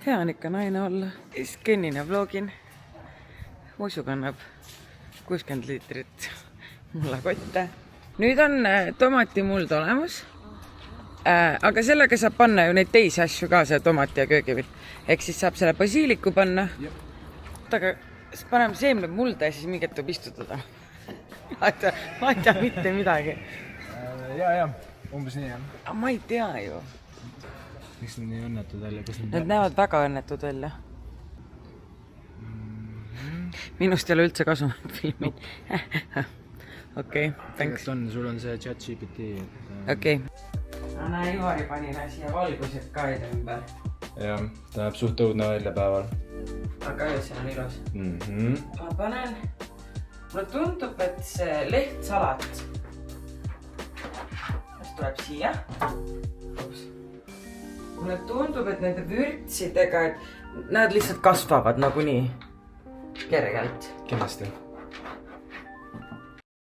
Hea on ikka naine olla. Skennin ja vlogin. Muisu kannab 60 liitrit mulla kotte. Nüüd on tomatimuld olemas. Aga sellega saab panna ju neid teisi asju ka, see tomati ja köögivill. Ehk siis saab selle basiiliku panna. Aga paneme seemneb mulda ja siis mingit tuleb istutada. Ma ei tea mitte midagi. Ja, umbes nii jah. Aga ma ei tea ju. Miks need nii õnnetud välja? Need näevad väga õnnetud välja. Minust ei ole üldse kasu filmi. Okei, thanks. Sul on see ChatGPT. Okei. Näe, Ivari pani siia valgused ka ümber. Jah, ta näeb suht õudne välja päeval. Aga öösel on ilus. Ma panen... Mulle tundub, et see lehtsalat tuleb siia. Mulle tundub, et nende vürtsidega, et nad lihtsalt kasvavad nagu nii kergelt. Kindlasti.